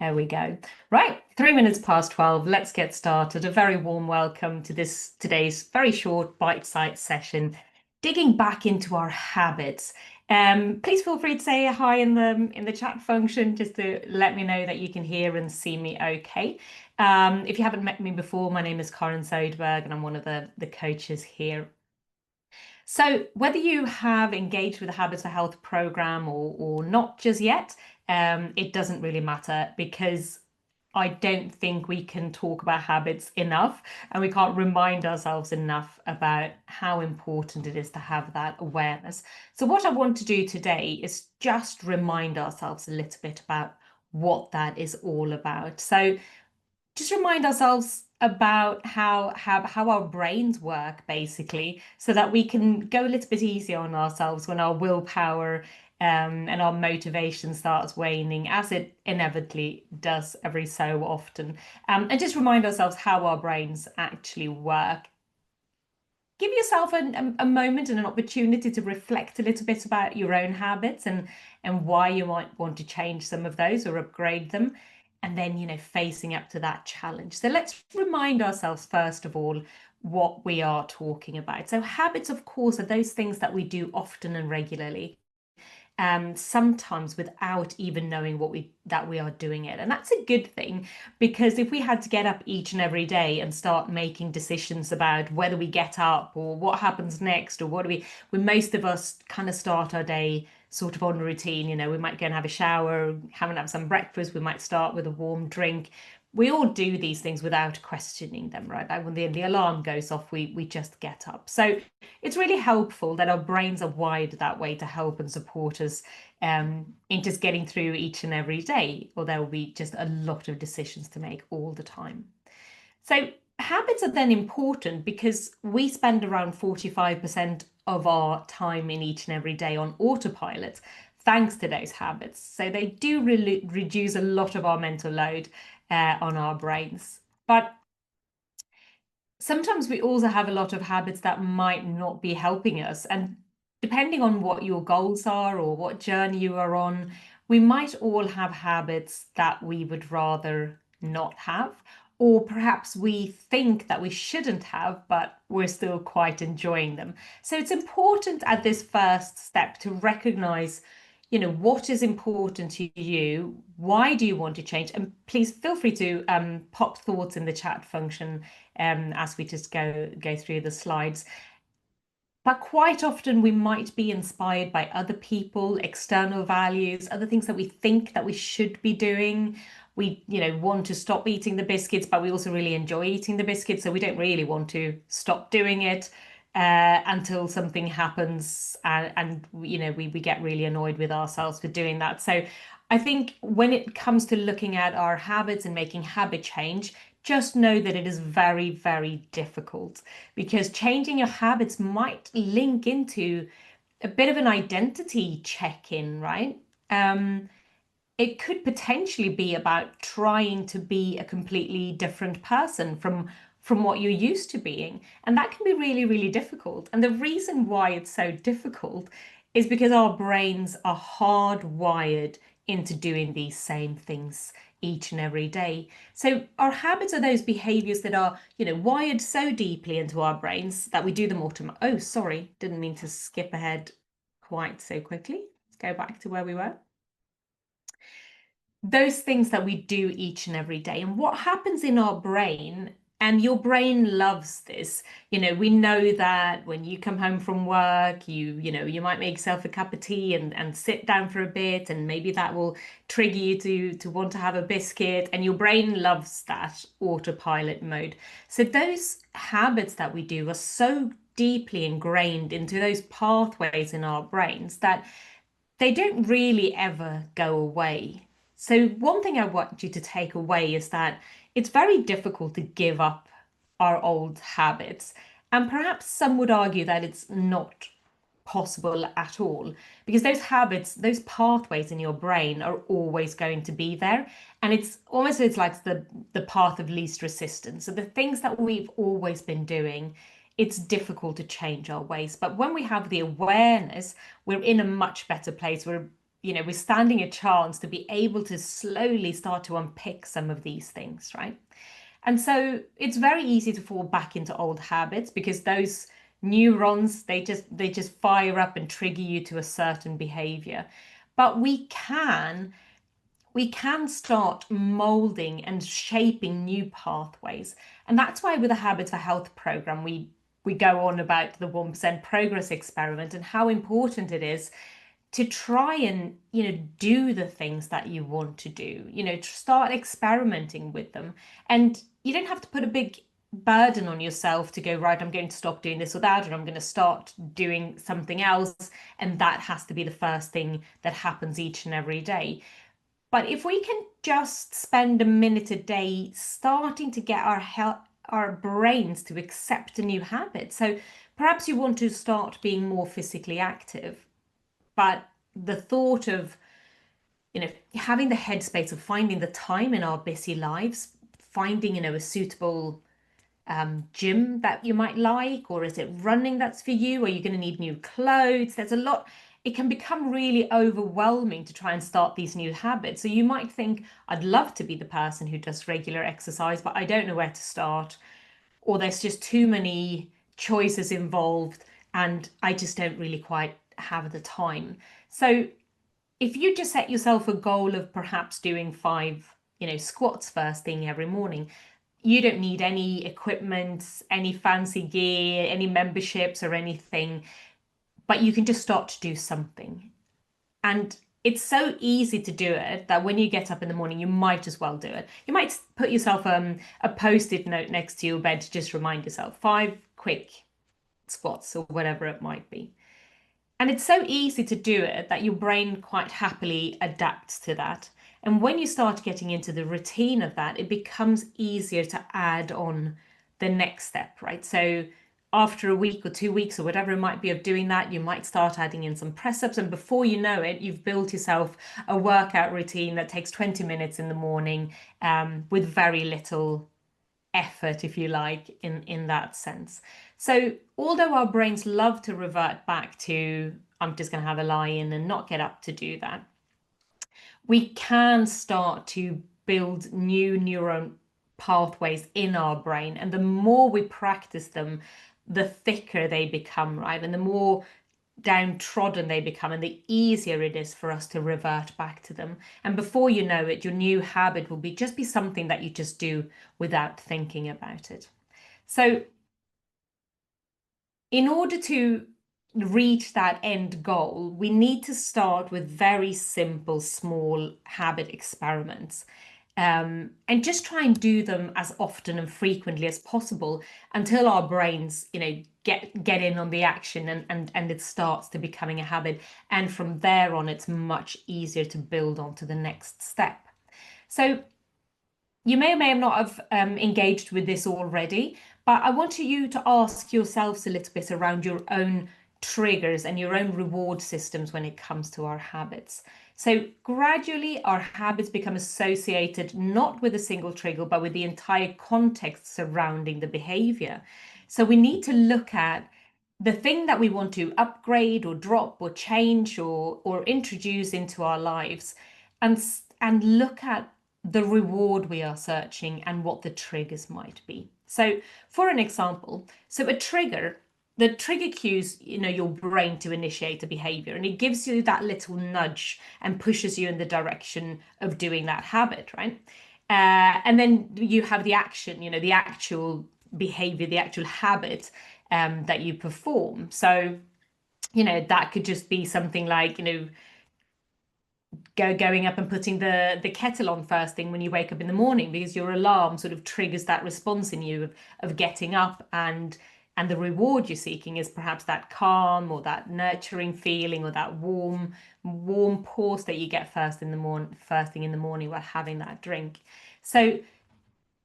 There we go. Right, 3 minutes past 12. Let's get started. A very warm welcome to today's very short bite-sized session, digging back into our habits. Please feel free to say hi in the chat function just to let me know that you can hear and see me okay. If you haven't met me before, my name is Carin and I'm one of the coaches here. So whether you have engaged with the Habits for Health program or not just yet, it doesn't really matter because I don't think we can talk about habits enough, and we can't remind ourselves enough about how important it is to have that awareness. So what I want to do today is just remind ourselves a little bit about what that is all about. So just remind ourselves about how our brains work basically, so that we can go a little bit easier on ourselves when our willpower and our motivation starts waning, as it inevitably does every so often. And just remind ourselves how our brains actually work. Give yourself a moment and an opportunity to reflect a little bit about your own habits and why you might want to change some of those or upgrade them. And then, facing up to that challenge. So let's remind ourselves, first of all, what we are talking about. So habits, of course, are those things that we do often and regularly, sometimes without even knowing that we are doing it. And that's a good thing, because if we had to get up each and every day and start making decisions about whether we get up or what happens next or what do we most of us kind of start our day sort of on routine. We might go and have a shower, have some breakfast, we might start with a warm drink. We all do these things without questioning them, right? Like when the alarm goes off, we just get up. So it's really helpful that our brains are wired that way to help and support us in just getting through each and every day, or there will be just a lot of decisions to make all the time. So habits are then important because we spend around 45% of our time in each and every day on autopilot, thanks to those habits. So they do really reduce a lot of our mental load on our brains. But sometimes we also have a lot of habits that might not be helping us. And depending on what your goals are or what journey you are on, we might all have habits that we would rather not have, or perhaps we think that we shouldn't have, but we're still quite enjoying them. So it's important at this first step to recognize what is important to you, why do you want to change, and please feel free to pop thoughts in the chat function as we just go through the slides. But quite often we might be inspired by other people, external values, other things that we think that we should be doing. We want to stop eating the biscuits, but we also really enjoy eating the biscuits, so we don't really want to stop doing it until something happens, and we get really annoyed with ourselves for doing that. So I think when it comes to looking at our habits and making habit change, just know that it is very, very difficult, because changing your habits might link into a bit of an identity check-in, right? It could potentially be about trying to be a completely different person from what you're used to being. And that can be really, really difficult. And the reason why it's so difficult is because our brains are hardwired into doing these same things each and every day. So our habits are those behaviors that are, wired so deeply into our brains that we do them automatically. Oh, sorry, didn't mean to skip ahead quite so quickly. Let's go back to where we were. Those things that we do each and every day. And what happens in our brain, and your brain loves this, we know that when you come home from work, you might make yourself a cup of tea and sit down for a bit, and maybe that will trigger you to want to have a biscuit, and your brain loves that autopilot mode. So those habits that we do are so deeply ingrained into those pathways in our brains that they don't really ever go away. So one thing I want you to take away is that it's very difficult to give up our old habits. And perhaps some would argue that it's not possible at all, because those habits, those pathways in your brain are always going to be there. And it's like the path of least resistance. So the things that we've always been doing, it's difficult to change our ways. But when we have the awareness, we're in a much better place. We're we're standing a chance to be able to slowly start to unpick some of these things, right? And so it's very easy to fall back into old habits because those neurons, they just fire up and trigger you to a certain behavior. But we can start molding and shaping new pathways. And that's why with the Habits for Health program, we go on about the 1% progress experiment and how important it is to try and do the things that you want to do, to start experimenting with them. And you don't have to put a big burden on yourself to go, right, I'm going to stop doing this or that, or I'm going to start doing something else, and that has to be the first thing that happens each and every day. But if we can just spend a minute a day starting to get our brains to accept a new habit. So perhaps you want to start being more physically active, but the thought of, having the headspace of finding the time in our busy lives, finding, a suitable gym that you might like, or is it running that's for you? Are you going to need new clothes? There's a lot. It can become really overwhelming to try and start these new habits. So you might think, I'd love to be the person who does regular exercise, but I don't know where to start, or there's just too many choices involved, and I just don't really quite have the time. So if you just set yourself a goal of perhaps doing 5, squats first thing every morning, you don't need any equipment, any fancy gear, any memberships or anything, but you can just start to do something. And it's so easy to do it that when you get up in the morning, you might as well do it. You might put yourself a post-it note next to your bed to just remind yourself 5 quick squats or whatever it might be. And it's so easy to do it that your brain quite happily adapts to that. And when you start getting into the routine of that, it becomes easier to add on the next step, right? So after a week or 2 weeks or whatever it might be of doing that, you might start adding in some press ups. And before you know it, you've built yourself a workout routine that takes 20 minutes in the morning, with very little effort, if you like, in that sense. So although our brains love to revert back to, I'm just going to have a lie in and not get up to do that, we can start to build new neuron pathways in our brain. And the more we practice them, the thicker they become, right? And the more downtrodden they become, and the easier it is for us to revert back to them. And before you know it, your new habit will just be something that you just do without thinking about it. So in order to reach that end goal, we need to start with very simple, small habit experiments. And just try and do them as often and frequently as possible until our brains, get in on the action, and it starts to becoming a habit. And from there on, it's much easier to build on to the next step. So you may or may not have engaged with this already, but I want you to ask yourselves a little bit around your own triggers and your own reward systems when it comes to our habits. So gradually our habits become associated not with a single trigger, but with the entire context surrounding the behavior. So we need to look at the thing that we want to upgrade or drop or change or introduce into our lives, and look at the reward we are searching and what the triggers might be. So for an example, so a trigger, the trigger cues, your brain to initiate a behavior, and it gives you that little nudge and pushes you in the direction of doing that habit, right? And then you have the action, the actual behavior, the actual habit that you perform. So, that could just be something like, going up and putting the kettle on first thing when you wake up in the morning, because your alarm sort of triggers that response in you of getting up, and the reward you're seeking is perhaps that calm or that nurturing feeling or that warm pause that you get first thing in the morning while having that drink. So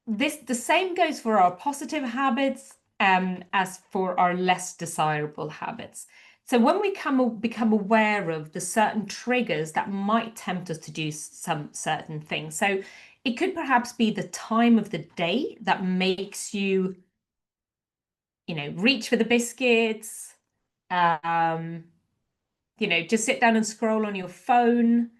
the same goes for our positive habits as for our less desirable habits. So when we become aware of the certain triggers that might tempt us to do some certain things. So it could perhaps be the time of the day that makes you, reach for the biscuits, just sit down and scroll on your phone.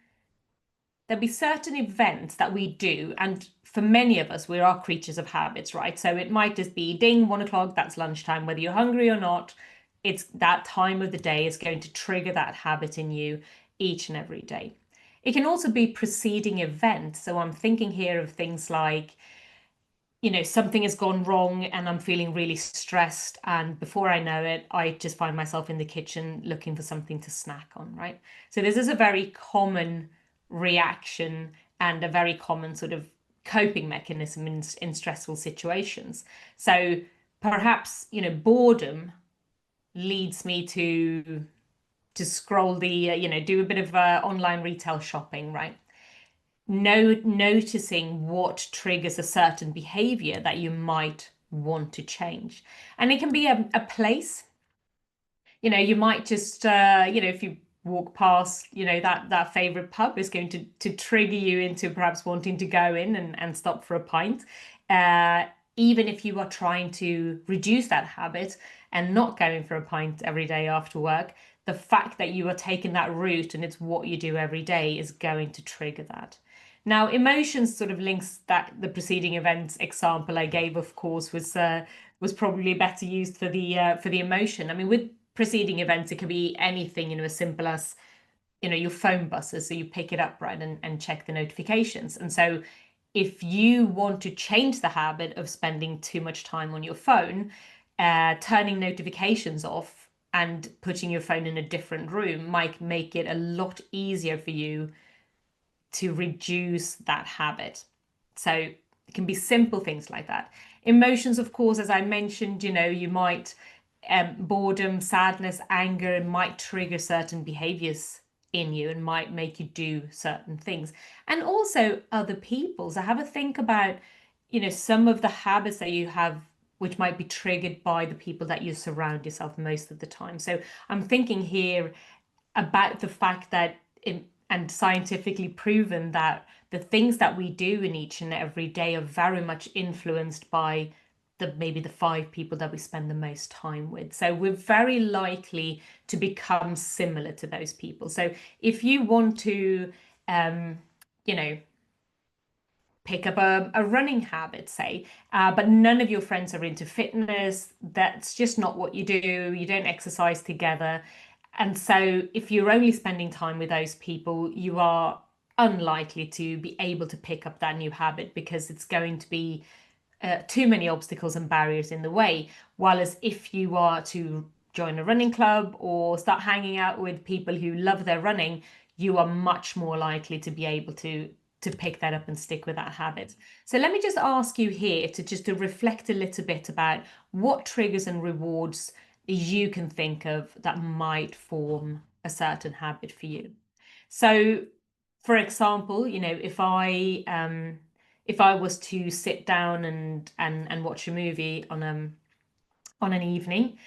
There'll be certain events that we do, and for many of us, we are creatures of habits, right? So it might just be ding, 1 o'clock, that's lunchtime, whether you're hungry or not. It's that time of the day is going to trigger that habit in you each and every day. It can also be preceding events. So I'm thinking here of things like, something has gone wrong and I'm feeling really stressed. And before I know it, I just find myself in the kitchen looking for something to snack on, right? So this is a very common reaction and a very common sort of coping mechanism in stressful situations. So perhaps, boredom leads me to scroll do a bit of online retail shopping, right? Noticing what triggers a certain behavior that you might want to change. And it can be a place. You might just if you walk past, that favorite pub is going to trigger you into perhaps wanting to go in and stop for a pint. Even if you are trying to reduce that habit and not going for a pint every day after work, the fact that you are taking that route and it's what you do every day is going to trigger that. Now, emotions sort of links that the preceding events example I gave, of course, was probably better used for the emotion. I mean, with preceding events, it could be anything, as simple as, your phone buzzes, so you pick it up, right, and check the notifications. And so if you want to change the habit of spending too much time on your phone, turning notifications off and putting your phone in a different room might make it a lot easier for you to reduce that habit. So it can be simple things like that. Emotions, of course, as I mentioned, you might, boredom, sadness, anger might trigger certain behaviors in you and might make you do certain things. And also other people. So have a think about, some of the habits that you have which might be triggered by the people that you surround yourself most of the time. So I'm thinking here about the fact that and scientifically proven that the things that we do in each and every day are very much influenced by maybe the 5 people that we spend the most time with. So we're very likely to become similar to those people. So if you want to, you know, pick up a running habit, say, but none of your friends are into fitness, that's just not what you do. You don't exercise together. And so if you're only spending time with those people, you are unlikely to be able to pick up that new habit because it's going to be too many obstacles and barriers in the way. While as if you are to join a running club or start hanging out with people who love their running, you are much more likely to be able to pick that up and stick with that habit. So let me just ask you here to reflect a little bit about what triggers and rewards you can think of that might form a certain habit for you. So, for example, if I was to sit down and watch a movie on an evening,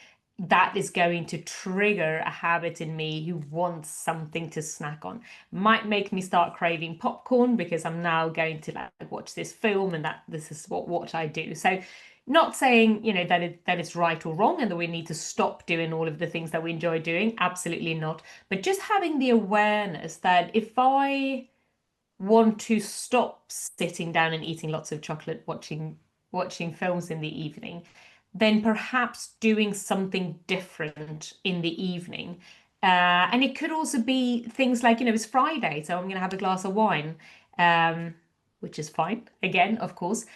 that is going to trigger a habit in me who wants something to snack on. Might make me start craving popcorn because I'm now going to watch this film and that this is what I do. So not saying, that it's right or wrong and that we need to stop doing all of the things that we enjoy doing. Absolutely not. But just having the awareness that if I want to stop sitting down and eating lots of chocolate, watching films in the evening, then perhaps doing something different in the evening. And it could also be things like, it's Friday, so I'm going to have a glass of wine, which is fine, again, of course.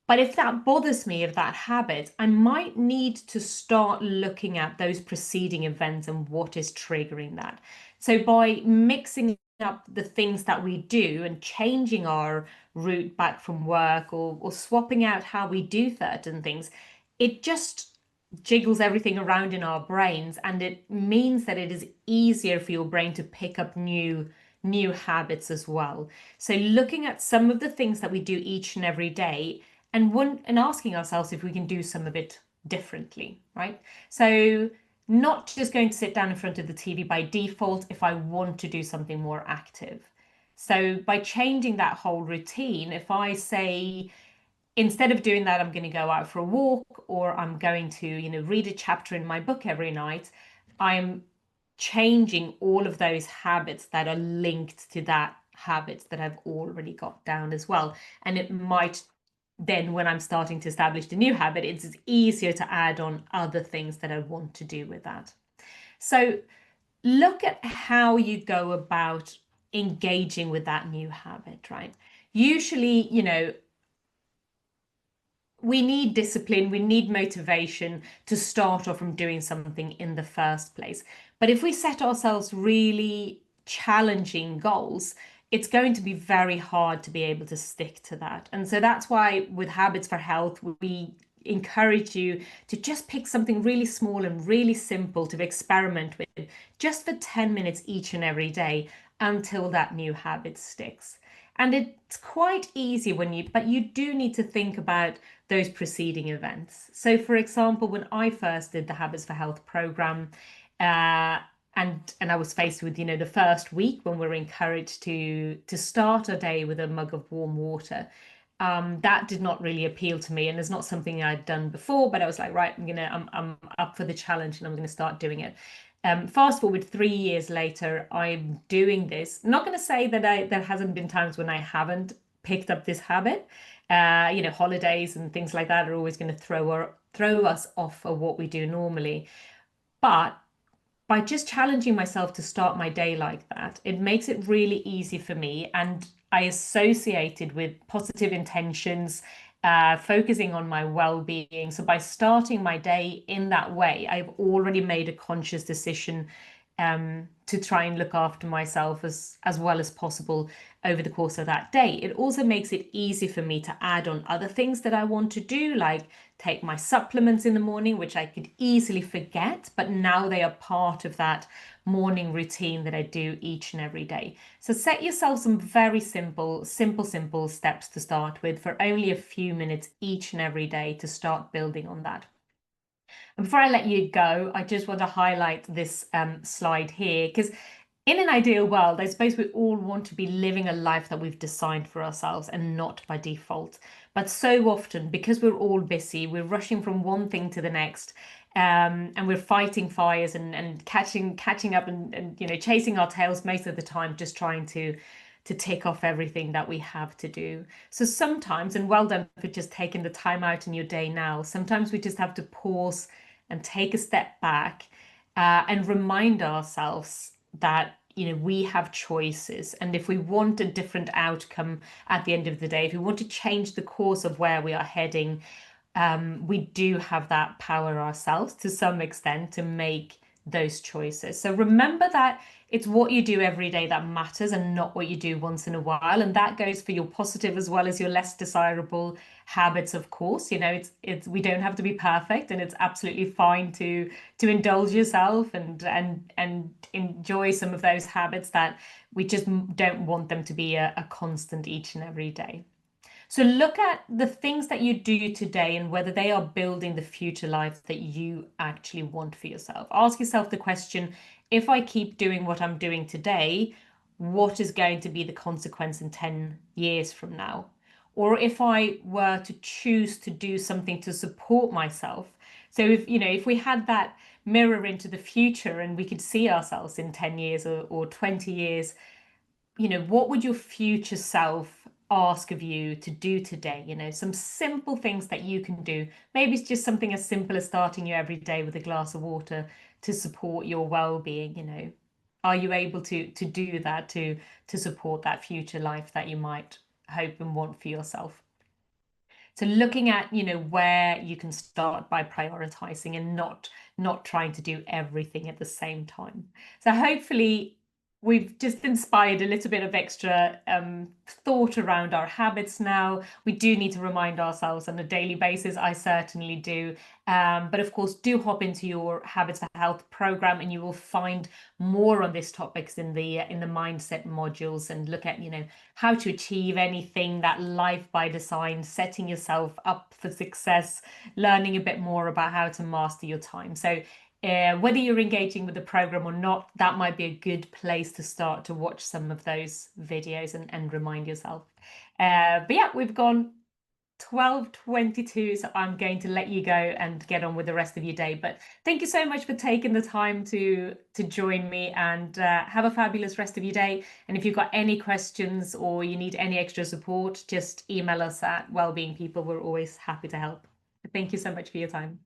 But if that bothers me, of that habit, I might need to start looking at those preceding events and what is triggering that. So by mixing up the things that we do and changing our route back from work or swapping out how we do certain things, it just jiggles everything around in our brains, and it means that it is easier for your brain to pick up new habits as well. So looking at some of the things that we do each and every day and asking ourselves if we can do some of it differently, right? So not just going to sit down in front of the TV by default if I want to do something more active. So by changing that whole routine, if I say, instead of doing that, I'm going to go out for a walk or I'm going to, read a chapter in my book every night, I'm changing all of those habits that are linked to that habits that I've already got down as well. And it might then, when I'm starting to establish the new habit, it's easier to add on other things that I want to do with that. So look at how you go about engaging with that new habit, right? Usually, we need discipline, we need motivation to start off from doing something in the first place. But if we set ourselves really challenging goals, it's going to be very hard to be able to stick to that. And so that's why with Habits for Health, we encourage you to just pick something really small and really simple to experiment with just for 10 minutes each and every day until that new habit sticks. And it's quite easy but you do need to think about those preceding events. So, for example, when I first did the Habits for Health program, and I was faced with, the first week when we're encouraged to start a day with a mug of warm water. That did not really appeal to me, and it's not something I'd done before. But I was like, right, I'm up for the challenge, and I'm gonna start doing it. Fast forward 3 years later, I'm doing this. Not going to say that there hasn't been times when I haven't picked up this habit. Holidays and things like that are always going to throw us off of what we do normally. But by just challenging myself to start my day like that, it makes it really easy for me. And I associate it with positive intentions, focusing on my well-being. So by starting my day in that way, I've already made a conscious decision to try and look after myself as well as possible over the course of that day. It also makes it easy for me to add on other things that I want to do, like take my supplements in the morning, which I could easily forget, but now they are part of that morning routine that I do each and every day. So set yourself some very simple steps to start with for only a few minutes each and every day to start building on that. And before I let you go, I just want to highlight this slide here, because in an ideal world, I suppose we all want to be living a life that we've designed for ourselves and not by default. But so often, because we're all busy, we're rushing from one thing to the next, and we're fighting fires and catching up and chasing our tails most of the time, just trying to tick off everything that we have to do. So sometimes, and well done for just taking the time out in your day now, sometimes we just have to pause and take a step back and remind ourselves that we have choices, and if we want a different outcome at the end of the day, if we want to change the course of where we are heading, we do have that power ourselves to some extent to make those choices. So remember that it's what you do every day that matters and not what you do once in a while. And that goes for your positive as well as your less desirable habits, of course. It's we don't have to be perfect, and it's absolutely fine to indulge yourself and enjoy some of those habits that we just don't want them to be a constant each and every day. So look at the things that you do today and whether they are building the future life that you actually want for yourself. Ask yourself the question, if I keep doing what I'm doing today, what is going to be the consequence in 10 years from now? Or if I were to choose to do something to support myself. So if we had that mirror into the future and we could see ourselves in 10 years or 20 years, what would your future self ask of you to do today? Some simple things that you can do. Maybe it's just something as simple as starting you every day with a glass of water to support your well-being. Are you able to do that to support that future life that you might hope and want for yourself? So looking at where you can start by prioritizing and not trying to do everything at the same time. So hopefully we've just inspired a little bit of extra thought around our habits now. We do need to remind ourselves on a daily basis. I certainly do. But of course, do hop into your Habits for Health program, and you will find more on these topics in the mindset modules, and look at how to achieve anything, that life by design, setting yourself up for success, learning a bit more about how to master your time. So whether you're engaging with the program or not, that might be a good place to start to watch some of those videos and remind yourself. But yeah, we've gone 12:22, so I'm going to let you go and get on with the rest of your day. But thank you so much for taking the time to join me, and have a fabulous rest of your day. And if you've got any questions or you need any extra support, just email us at Wellbeing People. We're always happy to help. Thank you so much for your time.